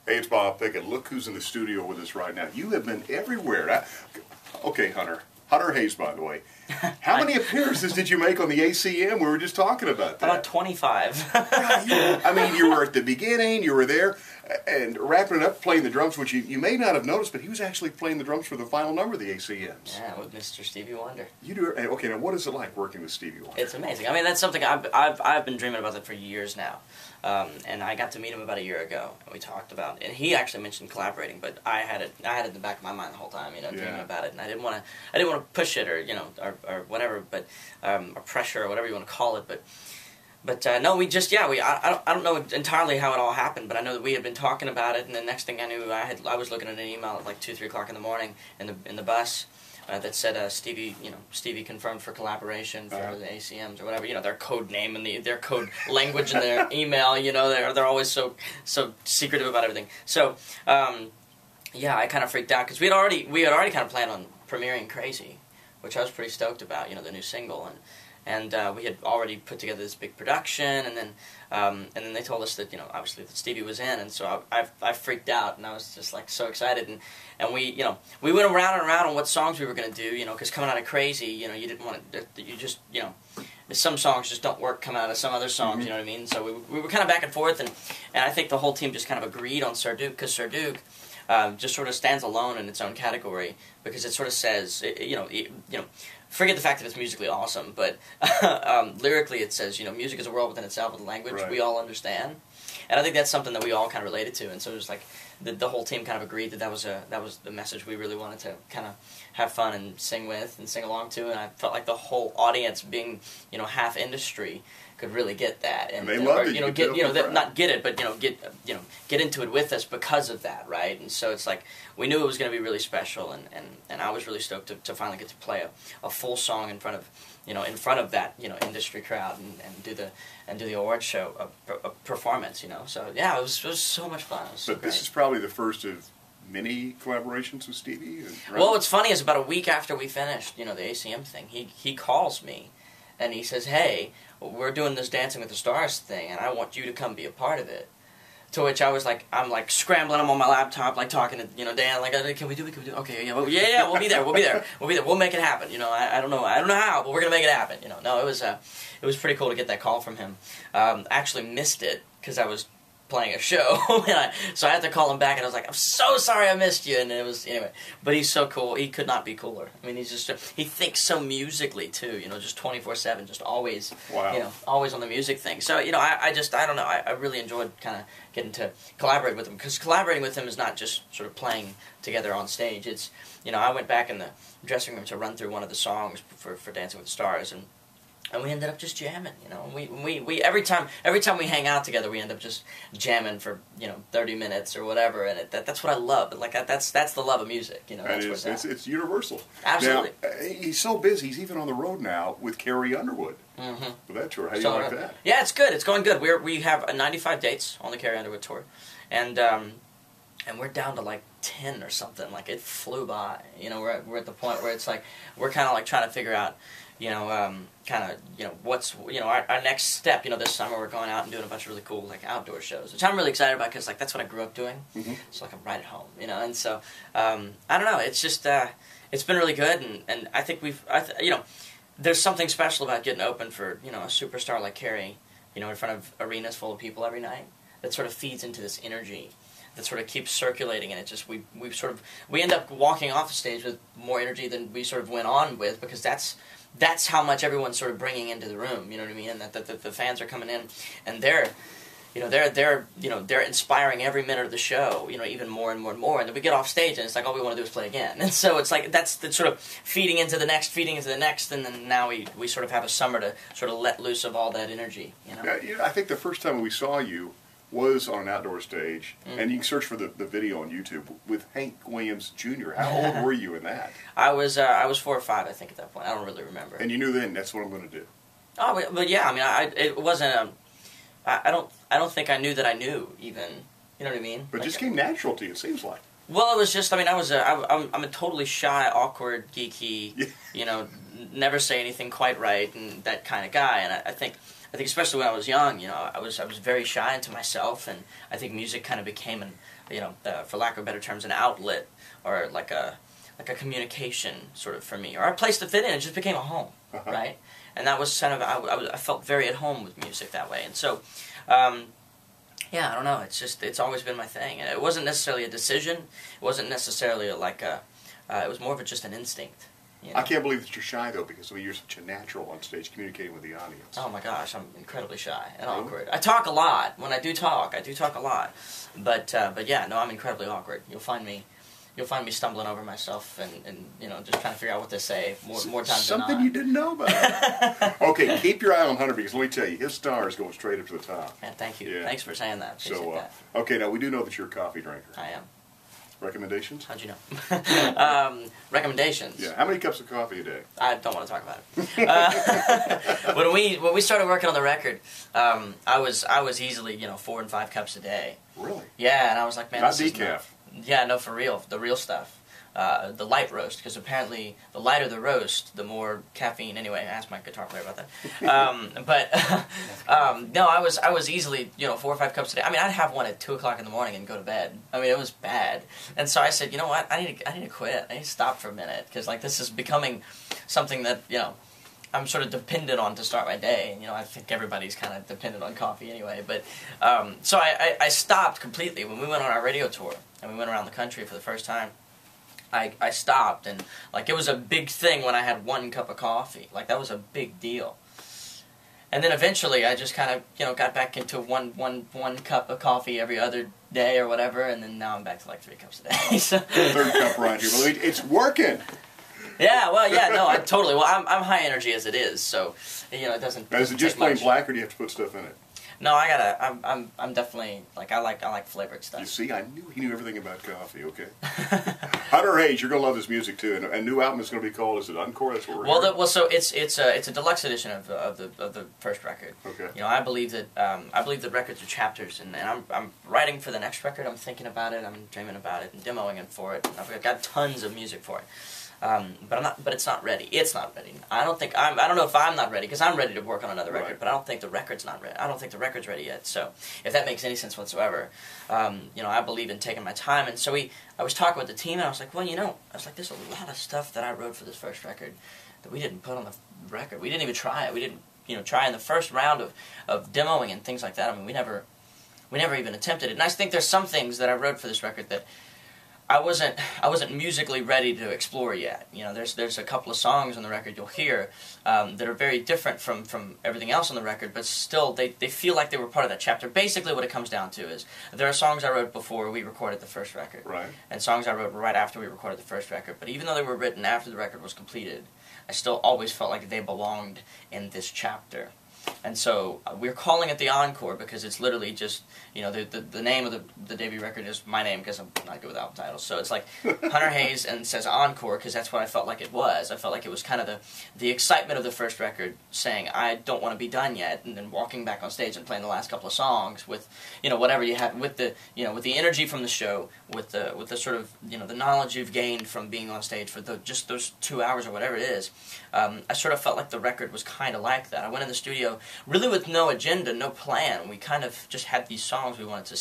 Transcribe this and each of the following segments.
Hey, it's Bob Pickett. Look who's in the studio with us right now. You have been everywhere. Okay, Hunter. Hunter Hayes, by the way. How many appearances did you make on the ACM? We were just talking about that. About 25. I mean, you were at the beginning, you were there, and wrapping it up, playing the drums, which you may not have noticed, but he was actually playing the drums for the final number of the ACMs. Yeah, with Mr. Stevie Wonder. You do. Okay, now what is it like working with Stevie Wonder? It's amazing. I mean, that's something I've been dreaming about that for years now. And I got to meet him about a year ago, and we talked about it. And he actually mentioned collaborating, but I had it in the back of my mind the whole time, dreaming about it. And I didn't want to push it or whatever, but or pressure or whatever you want to call it. But no, I don't know entirely how it all happened, but I know that we had been talking about it, and the next thing I knew, I was looking at an email at like 2, 3 o'clock in the morning in the bus. That said Stevie confirmed for collaboration for the ACMs or whatever, their code name and their code language in their email, they're always so secretive about everything. So, yeah, I kind of freaked out because we had already kind of planned on premiering Crazy, which I was pretty stoked about, the new single, and we had already put together this big production, and then they told us that obviously that Stevie was in, and so I freaked out, and I was just like so excited, and we went around and around on what songs we were gonna do, because coming out of Crazy, you didn't want to, some songs just don't work coming out of some other songs, you know what I mean? So we were kind of back and forth, and I think the whole team just kind of agreed on Sir Duke, because Sir Duke just sort of stands alone in its own category, because it sort of says, forget the fact that it's musically awesome, but lyrically it says, music is a world within itself with a language we all understand. And I think that's something that we all kind of related to, and so it was like the whole team kind of agreed that was the message we really wanted to kind of have fun and sing with and sing along to, and I felt like the whole audience, being half industry, could really get that, and they loved it. Not get it, but get into it with us because of that, right? And so it's like we knew it was going to be really special, and I was really stoked to finally get to play a full song in front of that industry crowd and do the award show a performance, So yeah, it was so much fun. But this is probably the first of many collaborations with Stevie. Right? Well, what's funny is about a week after we finished, the ACM thing, he calls me and he says, "Hey, we're doing this Dancing with the Stars thing, and I want you to come be a part of it." To which I'm scrambling, I'm on my laptop, talking to, Dan, can we do it? Okay, yeah, we'll be there, we'll make it happen, I don't know how, but we're gonna make it happen, No, it was pretty cool to get that call from him. Actually missed it, because I was playing a show, so I had to call him back, and I was like, "I'm so sorry I missed you," and it was, anyway, but he's so cool, he could not be cooler. I mean, he thinks so musically, too, just 24/7, just always, always on the music thing. So, I don't know, I really enjoyed kind of getting to collaborate with him, because collaborating with him is not just sort of playing together on stage. It's, I went back in the dressing room to run through one of the songs for Dancing with the Stars, and we ended up just jamming, We every time we hang out together, we end up just jamming for 30 minutes or whatever, and that's what I love. That's the love of music, It's universal. Absolutely. Now, he's so busy. He's even on the road now with Carrie Underwood. For that tour. How do you like that? Yeah, it's good. It's going good. We have 95 dates on the Carrie Underwood tour, and we're down to like 10 or something. Like, it flew by. We're at the point where it's like we're kind of like trying to figure out. What's, our next step, this summer we're going out and doing a bunch of really cool, outdoor shows, which I'm really excited about, because, that's what I grew up doing, so, I'm right at home, and so, I don't know, it's just, it's been really good, and I think there's something special about getting open for, a superstar like Carrie, in front of arenas full of people every night, that sort of feeds into this energy that sort of keeps circulating, and it just, we end up walking off the stage with more energy than we sort of went on with, because that's how much everyone's sort of bringing into the room, you know what I mean? And that the fans are coming in, and they're inspiring every minute of the show, even more and more and more. And then we get off stage, and it's like all we want to do is play again. And so it's like that's the sort of feeding into the next, and then now we sort of have a summer to sort of let loose of all that energy, Yeah, I think the first time we saw you was on an outdoor stage, and you can search for the video on YouTube, with Hank Williams Jr. How old were you in that? I was 4 or 5, I think, at that point. I don't really remember. And you knew then, that's what I'm going to do. Oh, but yeah, I mean, it wasn't. I don't think I knew that I knew, even. You know what I mean? But it just came natural to you, it seems like. Well, it was just. I mean, I'm a totally shy, awkward, geeky. Never say anything quite right, and that kind of guy. And I think I think especially when I was young, I was very shy into myself, and I think music kind of became for lack of better terms, an outlet, or like a communication sort of for me, or a place to fit in. It just became a home, right? And that was kind of I felt very at home with music that way, and so. Yeah, I don't know. It's always been my thing, and it wasn't necessarily a decision. It wasn't necessarily it was more of just an instinct. I can't believe that you're shy though, because you're such a natural on stage communicating with the audience. Oh my gosh, I'm incredibly shy and awkward. I talk a lot. When I do talk a lot. But yeah, no, I'm incredibly awkward. You'll find me stumbling over myself and just trying to figure out what to say more times than not. Something you didn't know about. Okay, keep your eye on Hunter, because let me tell you, his star is going straight up to the top. Man, thank you. Yeah. Thanks for saying that. So, okay, now we do know that you're a coffee drinker. I am. Recommendations? How'd you know? Recommendations. Yeah. How many cups of coffee a day? I don't want to talk about it. When we started working on the record, I was easily 4 and 5 cups a day. Really? Yeah, and I was like, man, not this decaf. Yeah, no, for real, the real stuff. The light roast, because apparently the lighter the roast, the more caffeine. Anyway, ask my guitar player about that. No, I was easily 4 or 5 cups a day. I mean, I'd have one at 2 o'clock in the morning and go to bed. I mean, it was bad. And so I said, you know what? I need to quit. I need to stop for a minute, because this is becoming something that I'm sort of dependent on to start my day. And I think everybody's kind of dependent on coffee anyway. But so I stopped completely when we went on our radio tour and we went around the country for the first time. I stopped, and it was a big thing when I had 1 cup of coffee. That was a big deal. And then eventually I just kind of got back into one cup of coffee every other day or whatever, and then now I'm back to 3 cups a day. So. 3rd cup right here. Well, it's working. Yeah, well, yeah, no, I'm totally. Well, I'm high energy as it is, so it doesn't. Now, is it just plain black, or do you have to put stuff in it? No, I'm definitely I like flavored stuff. You see, I knew he knew everything about coffee. Okay. Hunter Hayes, you're gonna love this music too, and a new album is gonna be called. Is it Encore? That's what we're hearing? So it's a deluxe edition of the first record. Okay. I believe that records are chapters, and I'm writing for the next record. I'm thinking about it. I'm dreaming about it, and demoing it for it. And I've got tons of music for it. But it's not ready. It's not ready. I don't know if I'm not ready, because I'm ready to work on another record. Right. But I don't think the record's not ready. I don't think the record's ready yet. So if that makes any sense whatsoever, I believe in taking my time. And so I was talking with the team, and I was like, well, there's a lot of stuff that I wrote for this first record that we didn't put on the record. We didn't even try it. We didn't try in the first round of demoing and things like that. I mean, we never even attempted it. And I think there's some things that I wrote for this record that I wasn't musically ready to explore yet. There's a couple of songs on the record you'll hear that are very different from everything else on the record, but still they feel like they were part of that chapter. Basically, what it comes down to is there are songs I wrote before we recorded the first record, right, and songs I wrote right after we recorded the first record. But even though they were written after the record was completed, I still always felt like they belonged in this chapter. And so we're calling it the Encore because it's literally just, the name of the debut record is my name, because I'm not good with album titles. So it's like Hunter Hayes, and it says Encore because that's what I felt like it was. I felt like it was kind of the excitement of the first record, saying I don't want to be done yet, and then walking back on stage and playing the last couple of songs with, whatever you had, with the energy from the show, with the sort of, the knowledge you've gained from being on stage for just those 2 hours or whatever it is. I sort of felt like the record was kind of like that. I went in the studio really with no agenda, no plan. We kind of just had these songs we wanted to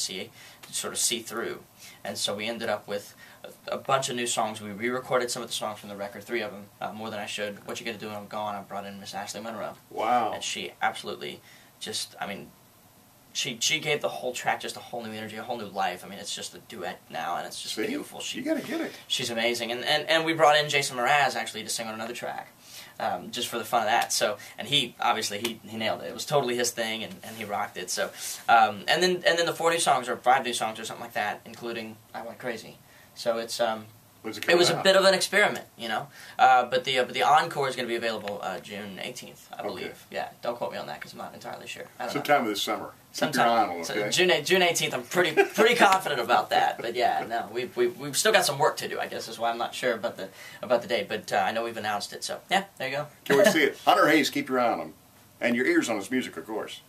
sort of see through. And so we ended up with a bunch of new songs. We re-recorded some of the songs from the record, 3 of them, More Than I Should, What You Gotta Do When I'm Gone. I brought in Miss Ashley Monroe. Wow. And she absolutely she gave the whole track just a whole new energy, a whole new life. I mean, it's just a duet now, and it's just beautiful. You gotta get it. She's amazing. And we brought in Jason Mraz, actually, to sing on another track. Just for the fun of that. So, and he obviously he nailed it. It was totally his thing, and he rocked it. So, and then the 4 new songs or 5 new songs or something like that, including I Went Crazy. So it was a bit of an experiment, But the Encore is going to be available June 18th, I believe. Okay. Yeah, don't quote me on that because I'm not entirely sure. Sometime this summer. Sometime. So June 18th. I'm pretty confident about that. But yeah, no, we've still got some work to do. I guess is why I'm not sure about the date. But I know we've announced it. So yeah, there you go. Can't wait to see it. Hunter Hayes, keep your eye on him, and your ears on his music, of course.